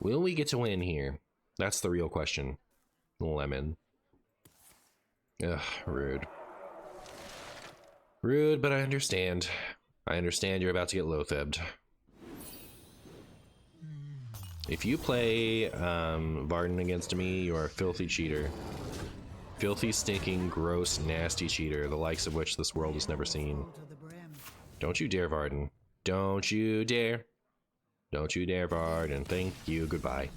Will we get to win here? That's the real question. Lemon. Ugh, rude. Rude, but I understand. I understand you're about to get low-thibbed. If you play Varden against me, you're a filthy cheater. Filthy, stinking, gross, nasty cheater, the likes of which this world has never seen. Don't you dare, Varden. Don't you dare. Don't you dare, Varden. Thank you, goodbye.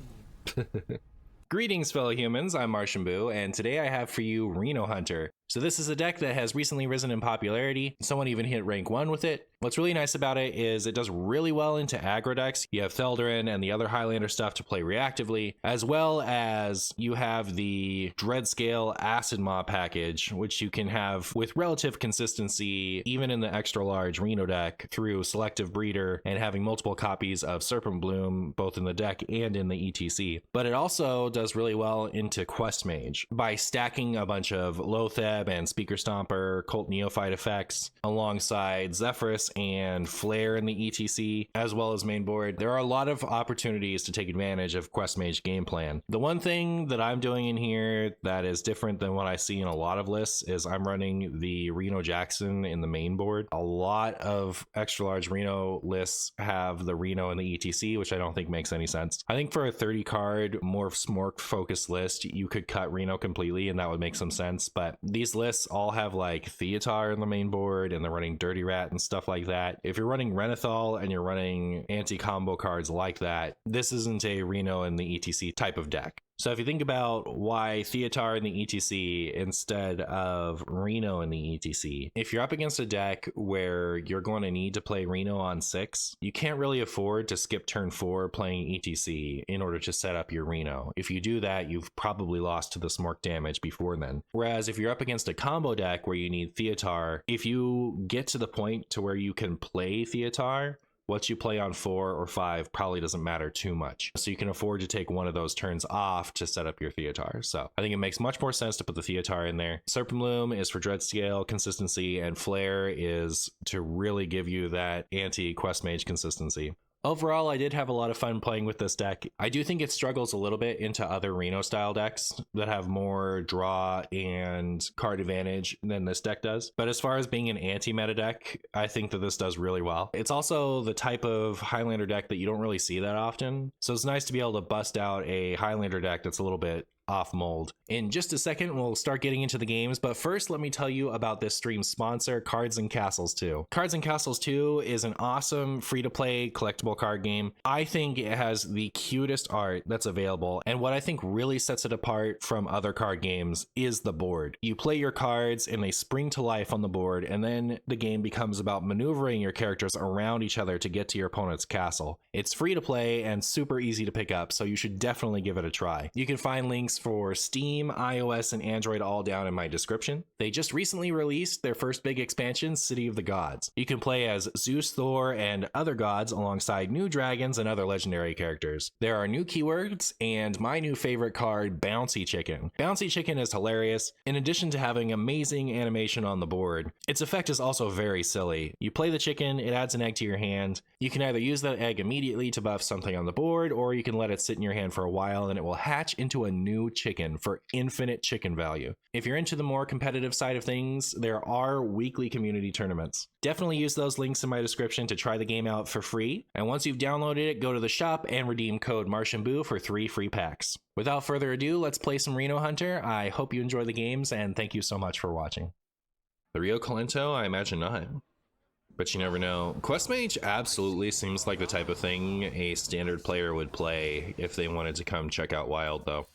Greetings, fellow humans, I'm MartianBuu, and today I have for you Reno Hunter. So this is a deck that has recently risen in popularity. Someone even hit rank 1 with it. What's really nice about it is it does really well into aggro decks. You have Theldarin and the other Highlander stuff to play reactively, as well as you have the Dreadscale Acid Mob package, which you can have with relative consistency, even in the extra large Reno deck, through Selective Breeder and having multiple copies of Serpent Bloom, both in the deck and in the ETC. But it also does really well into Quest Mage by stacking a bunch of Loatheb and Speaker Stomper, Cult Neophyte effects alongside Zephyrus and Flare in the ETC, as well as main board. There are a lot of opportunities to take advantage of Quest Mage game plan. The one thing that I'm doing in here that is different than what I see in a lot of lists is I'm running the Reno Jackson in the main board. A lot of extra large Reno lists have the Reno in the ETC, which I don't think makes any sense. I think for a 30 card, more Smork focused list, you could cut Reno completely and that would make some sense, but these lists all have like Theatar in the main board and they're running Dirty Rat and stuff like that. If you're running Renathal and you're running anti-combo cards like that, this isn't a Reno in the ETC type of deck. So if you think about why Theatar in the ETC instead of Reno in the ETC, if you're up against a deck where you're going to need to play Reno on 6, you can't really afford to skip turn 4 playing ETC in order to set up your Reno. If you do that, you've probably lost to the Smork damage before then. Whereas if you're up against a combo deck where you need Theatar, if you get to the point to where you can play Theatar, what you play on 4 or 5 probably doesn't matter too much. So you can afford to take one of those turns off to set up your Theatar. So I think it makes much more sense to put the Theatar in there. Serpent Bloom is for Dreadscale consistency, and Flare is to really give you that anti-Quest Mage consistency. Overall, I did have a lot of fun playing with this deck. I do think it struggles a little bit into other Reno style decks that have more draw and card advantage than this deck does. But as far as being an anti-meta deck, I think that this does really well. It's also the type of Highlander deck that you don't really see that often. So it's nice to be able to bust out a Highlander deck that's a little bit off mold. In just a second, we'll start getting into the games, but first let me tell you about this stream's sponsor, Cards and Castles 2. Cards and Castles 2 is an awesome free-to-play collectible card game. I think it has the cutest art that's available, and what I think really sets it apart from other card games is the board. You play your cards and they spring to life on the board, and then the game becomes about maneuvering your characters around each other to get to your opponent's castle. It's free to play and super easy to pick up, so you should definitely give it a try. You can find links for Steam, iOS, and Android all down in my description. They just recently released their first big expansion, City of the Gods. You can play as Zeus, Thor, and other gods alongside new dragons and other legendary characters. There are new keywords and my new favorite card, Bouncy Chicken. Bouncy Chicken is hilarious. In addition to having amazing animation on the board, its effect is also very silly. You play the chicken, it adds an egg to your hand. You can either use that egg immediately to buff something on the board, or you can let it sit in your hand for a while and it will hatch into a new chicken for infinite chicken value. If you're into the more competitive side of things, there are weekly community tournaments. Definitely use those links in my description to try the game out for free. And once you've downloaded it, go to the shop and redeem code MartianBuu for 3 free packs. Without further ado, let's play some Reno Hunter. I hope you enjoy the games and thank you so much for watching. The Rio Colento? I imagine not. But you never know. Quest Mage absolutely seems like the type of thing a standard player would play if they wanted to come check out Wild, though.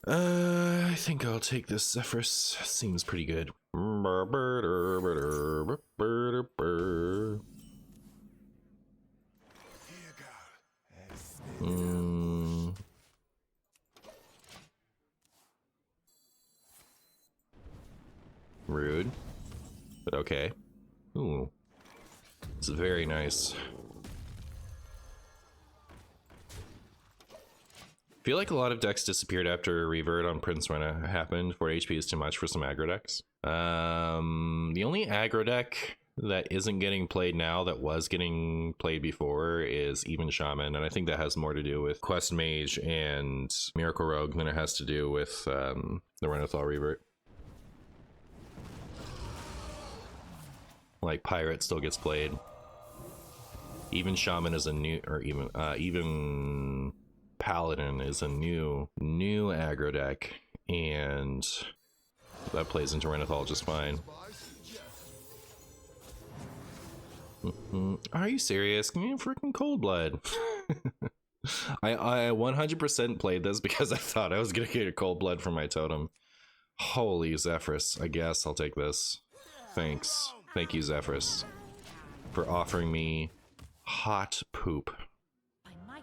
I think I'll take this Zephyrus. Seems pretty good. Rude. But okay. Ooh. It's very nice. I feel like a lot of decks disappeared after Revert on Prince Rena happened. 4 HP is too much for some aggro decks. The only aggro deck that isn't getting played now that was getting played before is Even Shaman, and I think that has more to do with Quest Mage and Miracle Rogue than it has to do with the Renathal Revert. Like Pirate still gets played. Even Shaman is a new, or even Paladin is a new aggro deck, and that plays into Renathal just fine. Are you serious? Give me a freaking Cold Blood. I 100% played this because I thought I was gonna get a Cold Blood from my totem. Holy Zephyrus, I guess I'll take this. Thanks. Thank you, Zephyrus, for offering me hot poop.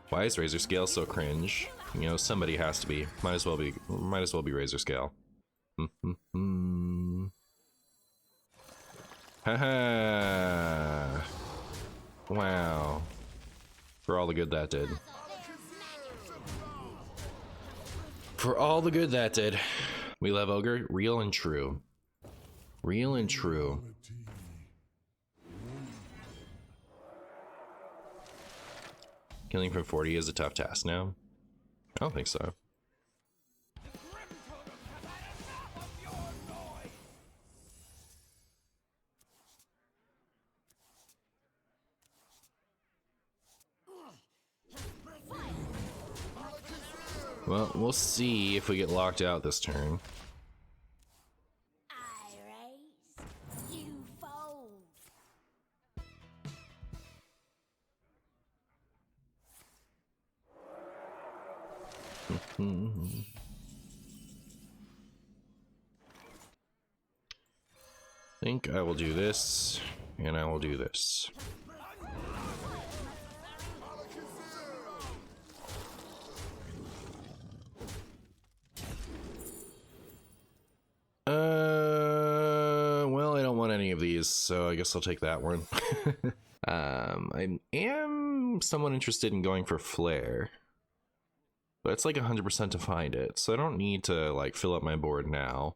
Why is Razor Scale so cringe? You know, somebody has to be. Might as well be Razor Scale. Haha. Wow. For all the good that did. For all the good that did. We love Ogre, real and true. Real and true. Killing from 40 is a tough task now? I don't think so. Well, we'll see if we get locked out this turn. I think I will do this, and I will do this. Well, I don't want any of these, so I guess I'll take that one. I am somewhat interested in going for Flare. But it's like 100% to find it, so I don't need to like fill up my board now.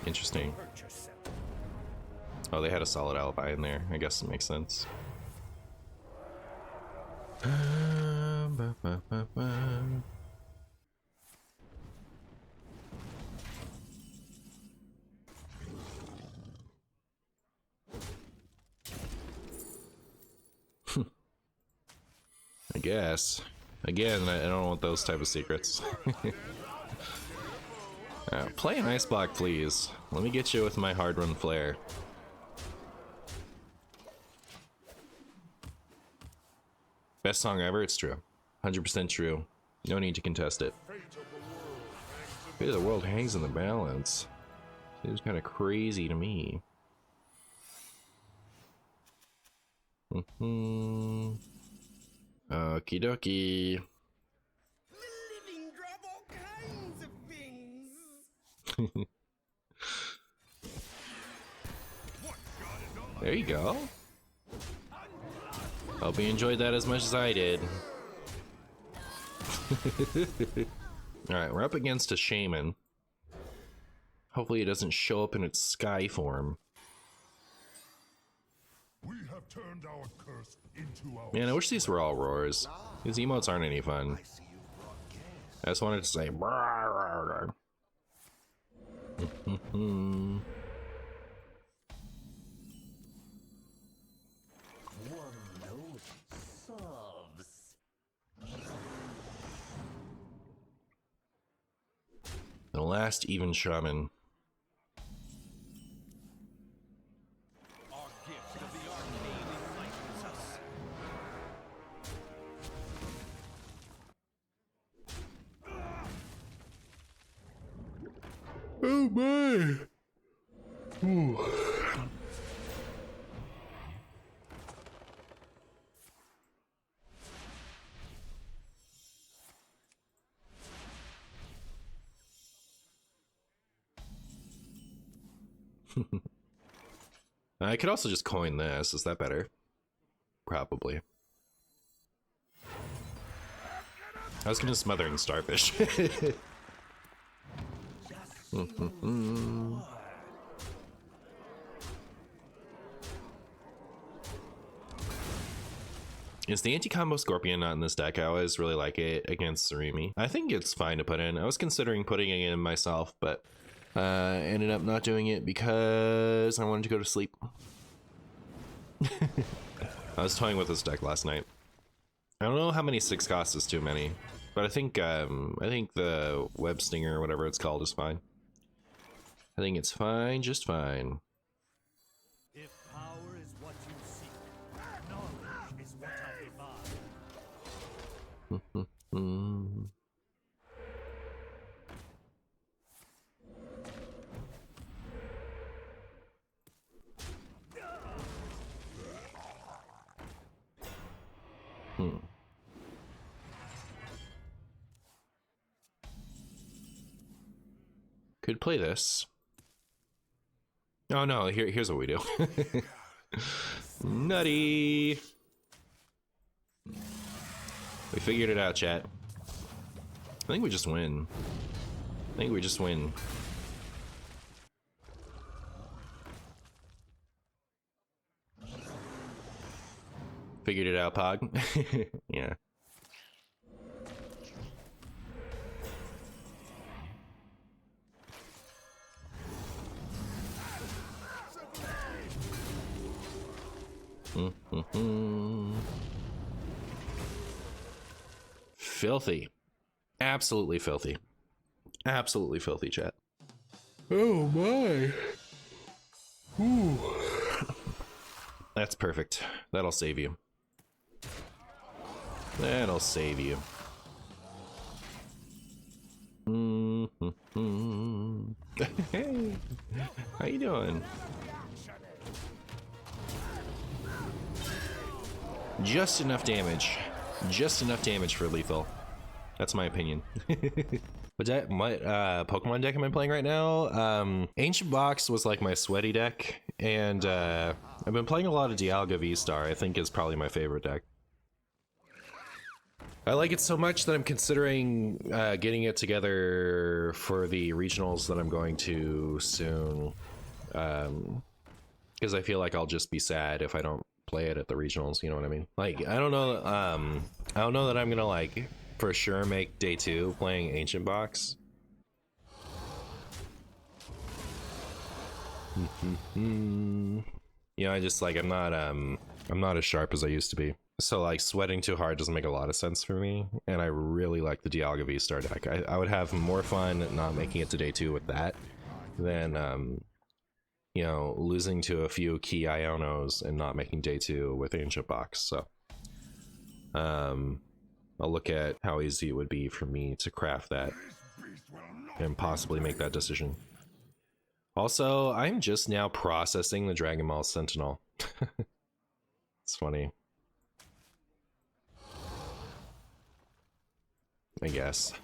Interesting. Oh, they had a solid alibi in there. I guess it makes sense. I guess. Again, I don't want those type of secrets. Play an ice block, please. Let me get you with my hard run flare. Best song ever, it's true. 100% true. No need to contest it. Fate of the world hangs in the balance. Seems kind of crazy to me. Okie dokie. There you go. Hope you enjoyed that as much as I did. Alright, we're up against a shaman. Hopefully it doesn't show up in its sky form. We have turned our curse into our Man, I wish these were all roars. These emotes aren't any fun. I just wanted to say the last even shaman. Oh my! Ooh. I could also just coin this. Is that better? Probably. I was gonna Smothering Starfish. Is the anti-combo Scorpion not in this deck? I always really like it against Surimi. I think it's fine to put in. I was considering putting it in myself, but ended up not doing it because I wanted to go to sleep. I was toying with this deck last night. I don't know how many 6 costs is too many, but I think the Web Stinger or whatever it's called is fine. I think it's fine, just fine. If power is what you seek, knowledge is what I demand. Could play this. Oh no, here's what we do. Nutty! We figured it out, chat. I think we just win. I think we just win. Figured it out, Pog. Yeah. Filthy. Absolutely filthy. Absolutely filthy, chat. Oh my. Ooh. That's perfect. That'll save you. That'll save you. Hey, how you doing? Just enough damage. Just enough damage for lethal. That's my opinion. What Pokemon deck am I playing right now? Ancient Box was like my sweaty deck, and I've been playing a lot of Dialga V-Star. I think is probably my favorite deck. I like it so much that I'm considering getting it together for the regionals that I'm going to soon. Because I feel like I'll just be sad if I don't play it at the regionals, you know what I mean? Like, I don't know that I'm gonna like for sure make day 2 playing Ancient Box. You know, I just like I'm not as sharp as I used to be. So like sweating too hard doesn't make a lot of sense for me, and I really like the Dialga V-Star deck. I would have more fun not making it to day 2 with that than you know, losing to a few key Ionos and not making day 2 with Ancient Box. So I'll look at how easy it would be for me to craft that and possibly make that decision. Also, I'm just now processing the Dragon Ball Sentinel. It's funny. I guess.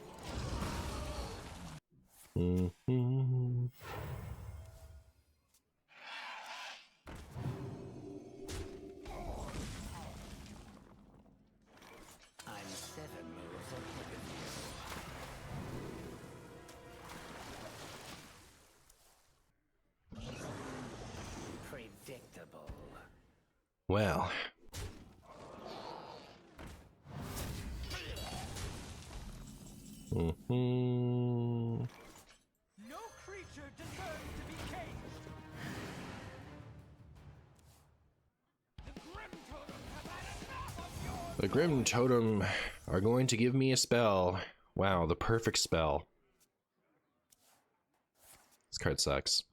Predictable. Well. No creature deserves to be caged. The Grim Totem are going to give me a spell. Wow, the perfect spell. This card sucks.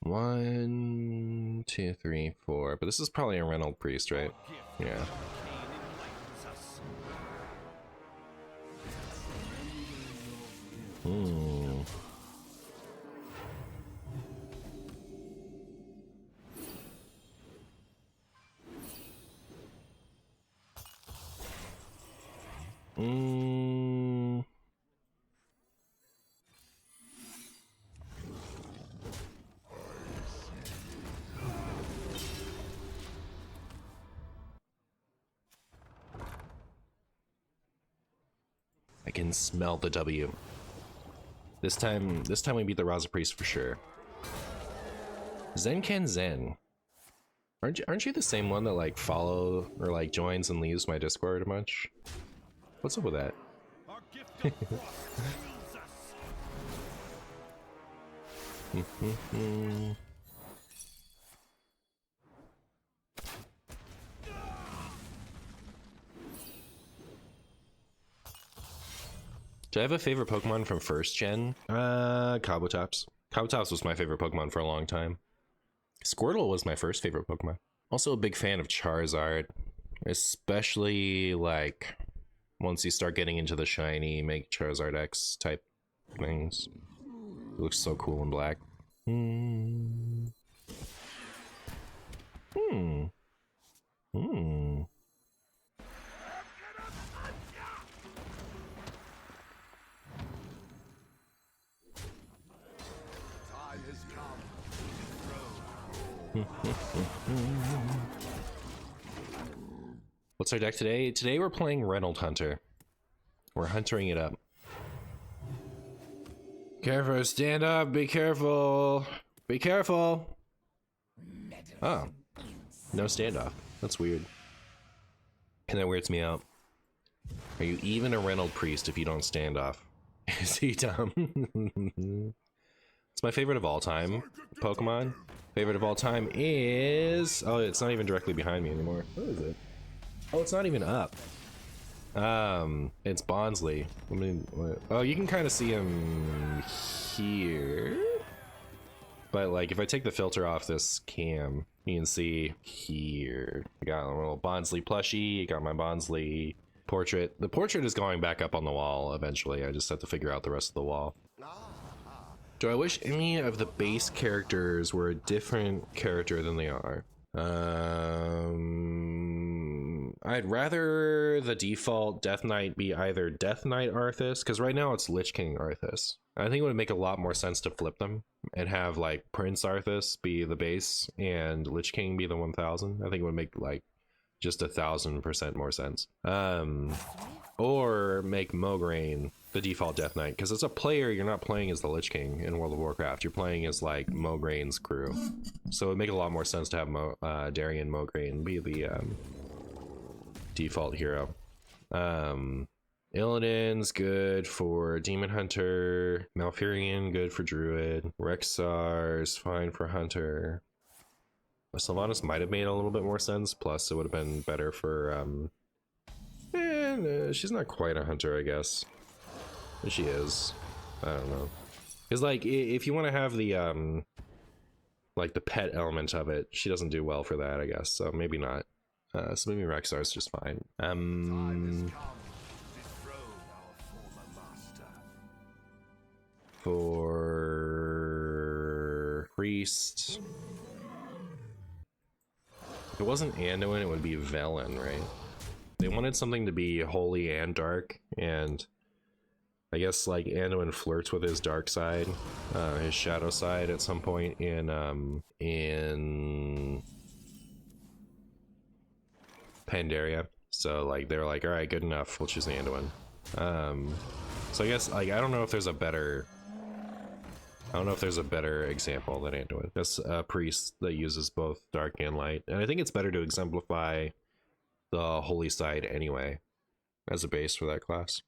One, two, three, four. But this is probably a Reynold Priest, right? Yeah. I can smell the W. This time we beat the Raza Priest for sure. Zen Ken Zen. Aren't you the same one that like follow or like joins and leaves my Discord a bunch? What's up with that? Our gift of frost heals us. Do I have a favorite Pokemon from first gen? Kabutops. Kabutops was my favorite Pokemon for a long time. Squirtle was my first favorite Pokemon. Also a big fan of Charizard, especially like once you start getting into the shiny, make Charizard X type things. It looks so cool in black. What's our deck today? Today we're playing Reno Hunter. We're huntering it up. Careful, stand up, be careful. Be careful. Oh, no standoff. That's weird. And that weirds me out. Are you even a Reno Priest if you don't stand off? Is he dumb? It's my favorite of all time Pokemon. Favorite of all time is... Oh, it's not even directly behind me anymore. What is it? Oh, it's not even up. It's Bonsly. I mean, oh, you can kind of see him here. But like, if I take the filter off this cam, you can see here. I got a little Bonsly plushie. I got my Bonsly portrait. The portrait is going back up on the wall eventually. I just have to figure out the rest of the wall. Do I wish any of the base characters were a different character than they are? I'd rather the default Death Knight be either Death Knight Arthas, because right now it's Lich King Arthas. I think it would make a lot more sense to flip them and have like Prince Arthas be the base and Lich King be the 1000. I think it would make like just 1000% more sense. Or make Mograine the default Death Knight, because as a player you're not playing as the Lich King in World of Warcraft, you're playing as like Mograine's crew, so it would make a lot more sense to have Darien Mograine be the default hero. Illidan's good for Demon Hunter, Malfurion good for Druid, Rexar's fine for Hunter. Sylvanas might have made a little bit more sense, plus it would have been better for she's not quite a hunter, I guess. She is. I don't know. Because like, if you want to have the like the pet element of it, she doesn't do well for that, I guess. So maybe not. So maybe Rexar's just fine. For priest, if it wasn't Anduin, it would be Velen, right? They wanted something to be holy and dark, and I guess like Anduin flirts with his dark side, his shadow side at some point in Pandaria. So like they're like, all right, good enough, we'll choose Anduin. So I guess like I don't know if there's a better example than Anduin. That's a priest that uses both dark and light, and I think it's better to exemplify the holy side anyway as a base for that class.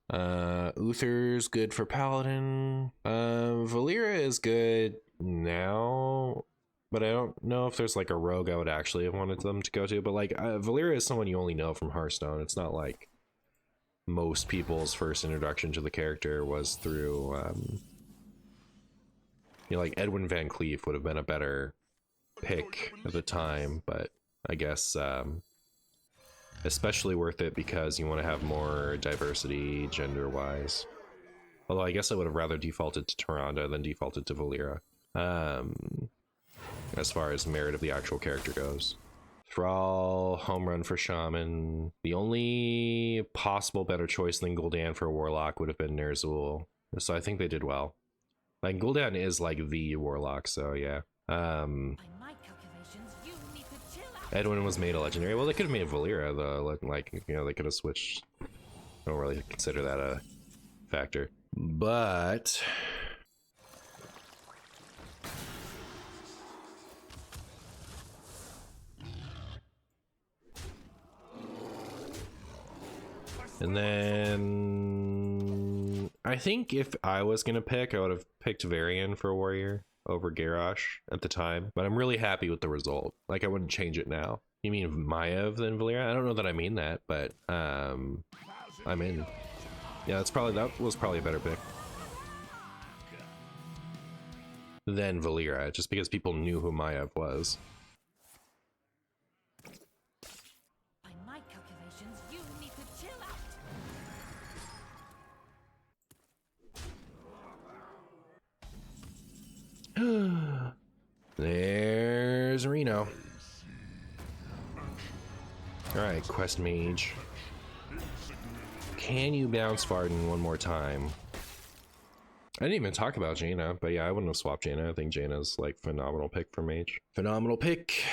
Uther's good for Paladin. Valeera is good now, but I don't know if there's like a rogue I would actually have wanted them to go to. But like Valeera is someone you only know from Hearthstone. It's not like most people's first introduction to the character was through you know, like Edwin Van Cleef would have been a better pick at the time, but I guess especially worth it because you want to have more diversity gender-wise. Although I guess I would have rather defaulted to Tyrande than defaulted to Valeera, as far as merit of the actual character goes. Thrall, home run for Shaman. The only possible better choice than Gul'dan for Warlock would have been Ner'zhul. So I think they did well. Like, Gul'dan is like the Warlock, so yeah. By my calculations, you need to chill out. Edwin was made a legendary. Well, they could have made Valera, though. Like, you know, they could have switched. I don't really consider that a factor. But... And then... I think if I was going to pick, I would have picked Varian for Warrior over Garrosh at the time. But I'm really happy with the result. Like, I wouldn't change it now. You mean Maiev than Valera? I don't know that I mean that, but I'm in. Yeah, that was probably a better pick than Valera, just because people knew who Maiev was. By my calculations, you need to chill out. There's Reno. Alright, Quest Mage. Can you bounce Varden one more time? I didn't even talk about Jaina, but yeah, I wouldn't have swapped Jaina. I think Jaina's like phenomenal pick for Mage. Phenomenal pick.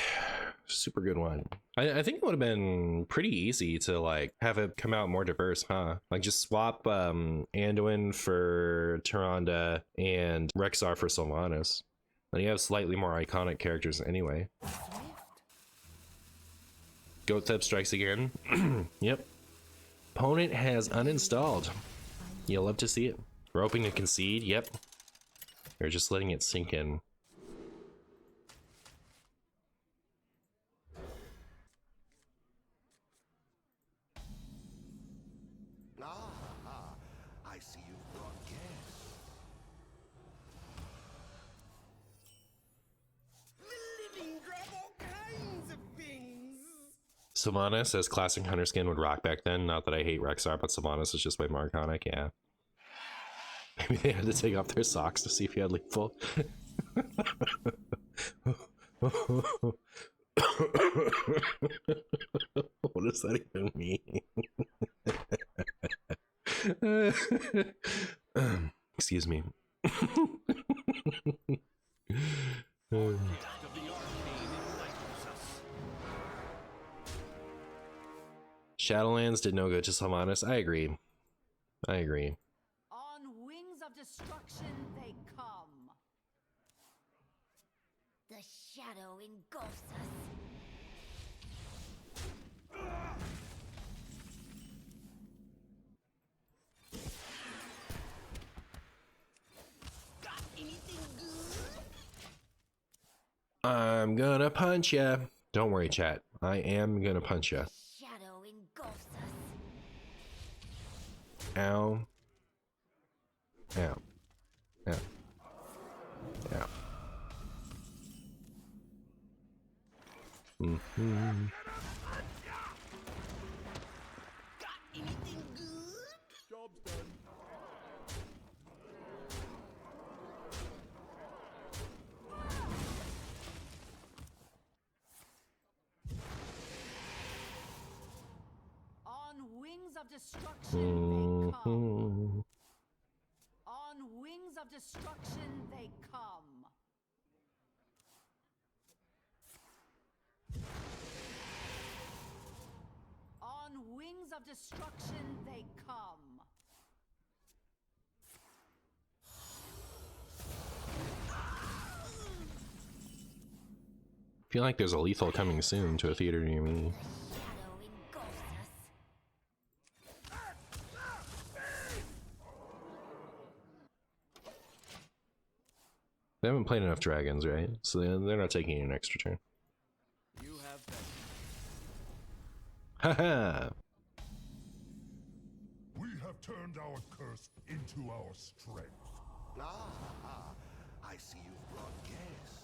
Super good one. I think it would have been pretty easy to like have it come out more diverse, huh? Like just swap Anduin for Tyrande and Rexxar for Sylvanas. And you have slightly more iconic characters anyway. Goatsep strikes again. Yep. Opponent has uninstalled. You'll love to see it. We're hoping to concede. Yep. They're just letting it sink in. I see you've brought guests. The living grab all kinds of things. Sylvanas as classic hunter skin would rock back then. Not that I hate Rexxar, but Sylvanas is just way more iconic. Yeah. Maybe they had to take off their socks to see if you had lethal. What does that even mean? Excuse me. Shadowlands did no good to Sylvanas. I agree. I agree. On wings of destruction they come. The shadow engulfs us. Got anything good? I'm gonna punch ya. Don't worry, chat. I am gonna punch ya. Shadow engulfs us. Ow. Ow. Ow. Ow. Mm-hmm. Got anything good? Job's done. On wings of destruction they come. Mm-hmm. On wings of destruction they come. On wings of destruction they come. Feel like there's a lethal coming soon to a theater near me. Shadow engulfs us. They haven't played enough dragons, right? So they're not taking an extra turn. You have been. Haha! We have turned our curse into our strength. I see you've brought guests.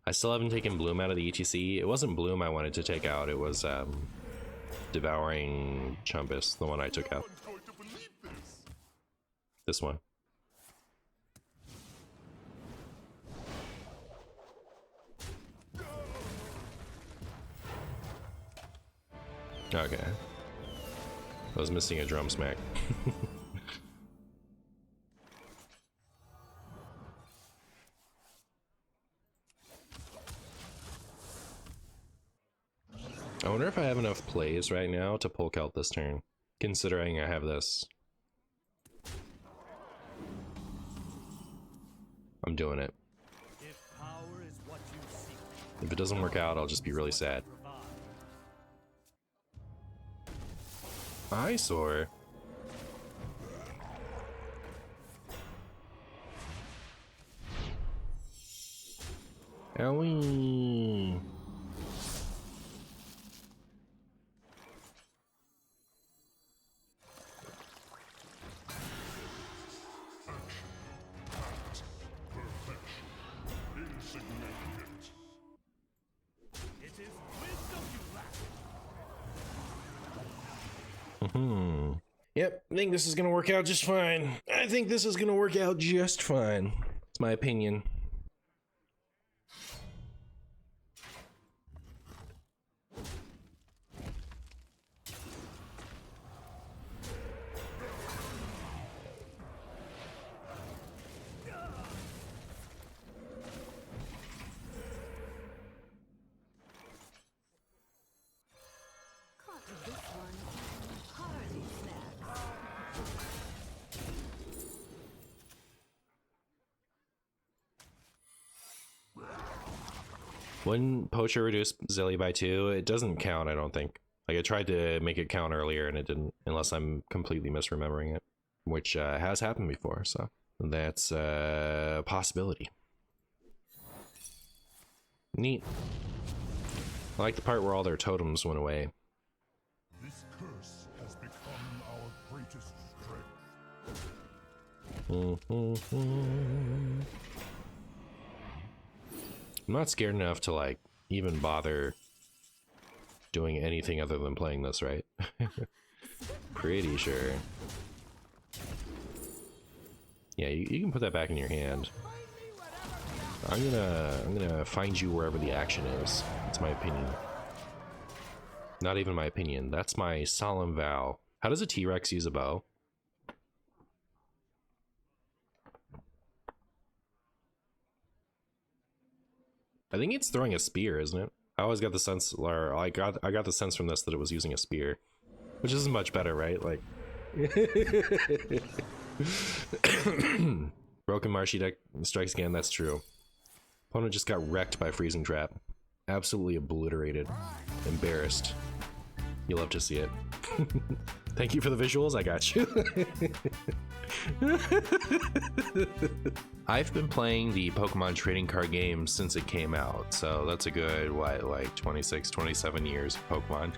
I still haven't taken Bloom out of the ETC. It wasn't Bloom I wanted to take out, it was Devouring Chumbus, the one I took out. No one's going to believe this. This one. Okay. I was missing a drum smack. I wonder if I have enough plays right now to pull out this turn, considering I have this. I'm doing it. If power is what you seek, If it doesn't work out, I'll just be really sad. Eyesore. Owie. Insignificant. it is wisdom you lack. Yep, I think this is gonna work out just fine. I think this is gonna work out just fine. It's my opinion. Caught this one. Hearty snacks. When Poacher reduced Zilly by 2, it doesn't count, I don't think. Like, I tried to make it count earlier and it didn't, unless I'm completely misremembering it, which has happened before, so that's a possibility. Neat. I like the part where all their totems went away. This curse has become our greatest strength. I'm not scared enough to, like, even bother doing anything other than playing this, right? Pretty sure. Yeah, you can put that back in your hand. I'm gonna find you wherever the action is. That's my opinion. Not even my opinion. That's my solemn vow. How does a T-Rex use a bow? I think it's throwing a spear, isn't it? I always got the sense, or I got the sense from this that it was using a spear, which isn't much better, right? Like, broken marshy deck strikes again. That's true. Opponent just got wrecked by freezing trap, absolutely obliterated, embarrassed. You'll love to see it. Thank you for the visuals. I got you. I've been playing the Pokemon trading card game since it came out, so that's a good, what, like 26, 27 years of Pokemon.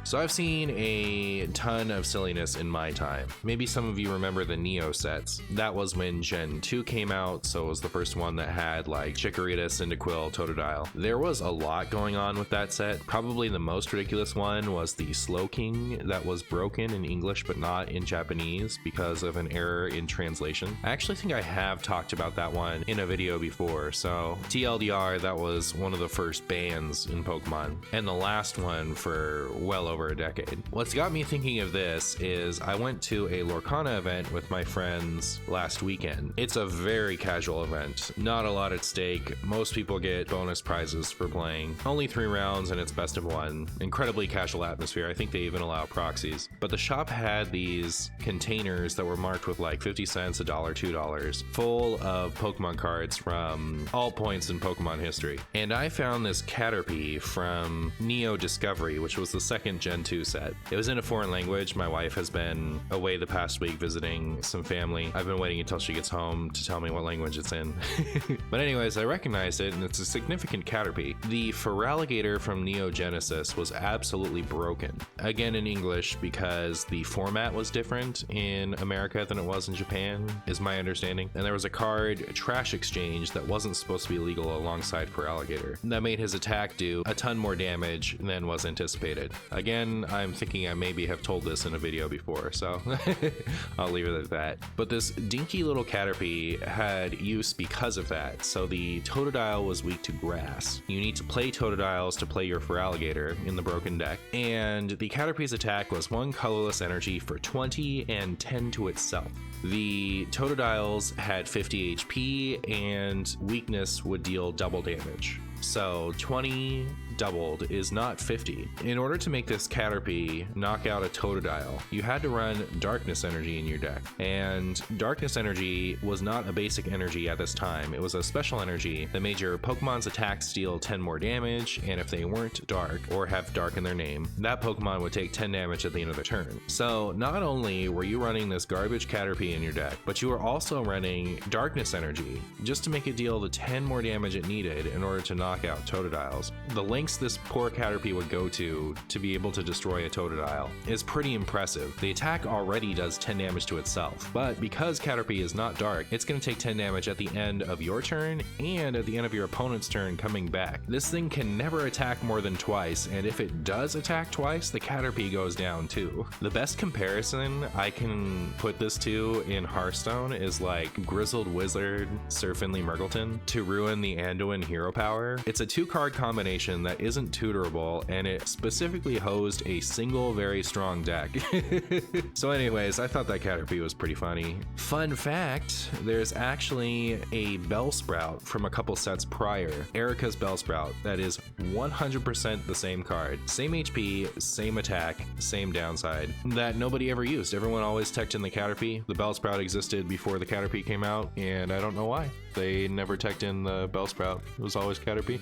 So I've seen a ton of silliness in my time. Maybe some of you remember the Neo sets. That was when Gen 2 came out, so it was the first one that had like Chikorita, Cyndaquil, Totodile. There was a lot going on with that set. Probably the most ridiculous one was the Slowking that was broken in English but not in Japanese because of an error in translation. I actually think I have talked about that one in a video before, so TLDR, that was one of the first bans in Pokemon and the last one for well over a decade. What's got me thinking of this is I went to a Lorcana event with my friends last weekend. It's a very casual event, not a lot at stake. Most people get bonus prizes for playing. Only 3 rounds and it's best of 1. Incredibly casual atmosphere. I think they even allow proxies. But the shop had these containers that were marked with like 50 cents, $1, $2, full of Pokemon cards from all points in Pokemon history. And I found this Caterpie from Neo Discovery, which was the second Gen 2 set. It was in a foreign language. My wife has been away the past week visiting some family. I've been waiting until she gets home to tell me what language it's in. But anyways, I recognized it and it's a significant Caterpie. The Feraligatr from Neo Genesis was absolutely broken. Again in English because the format was different in America than it was in Japan, is my understanding. And there was a card card trash exchange that wasn't supposed to be legal alongside Feraligatr. That made his attack do a ton more damage than was anticipated. Again, I'm thinking I maybe have told this in a video before, so I'll leave it at that. But this dinky little Caterpie had use because of that, so the Totodile was weak to grass. You need to play Totodiles to play your Feraligatr in the broken deck, and the Caterpie's attack was 1 colorless energy for 20 and 10 to itself. The Totodiles had 50 HP and weakness would deal double damage. So 20 doubled is not 50. In order to make this Caterpie knock out a Totodile, you had to run Darkness Energy in your deck. And Darkness Energy was not a basic energy at this time. It was a special energy that made your Pokemon's attacks deal 10 more damage, and if they weren't dark or have dark in their name, that Pokemon would take 10 damage at the end of the turn. So not only were you running this garbage Caterpie in your deck, but you were also running Darkness Energy just to make it deal the 10 more damage it needed in order to knock out Totodiles. The lengths this poor Caterpie would go to be able to destroy a Totodile is pretty impressive. The attack already does 10 damage to itself, but because Caterpie is not dark, it's going to take 10 damage at the end of your turn and at the end of your opponent's turn coming back. This thing can never attack more than twice, and if it does attack twice, the Caterpie goes down too. The best comparison I can put this to in Hearthstone is like Grizzled Wizard Sir Finley Murgleton to ruin the Anduin hero power. It's a 2-card combination that isn't tutorable, and it specifically hosed a single very strong deck. So anyways, I thought that Caterpie was pretty funny. Fun fact, there's actually a Bellsprout from a couple sets prior, Erica's Bellsprout, that is 100% the same card. Same HP, same attack, same downside, that nobody ever used. Everyone always teched in the Caterpie. The Bellsprout existed before the Caterpie came out, and I don't know why. They never teched in the Bellsprout. It was always Caterpie.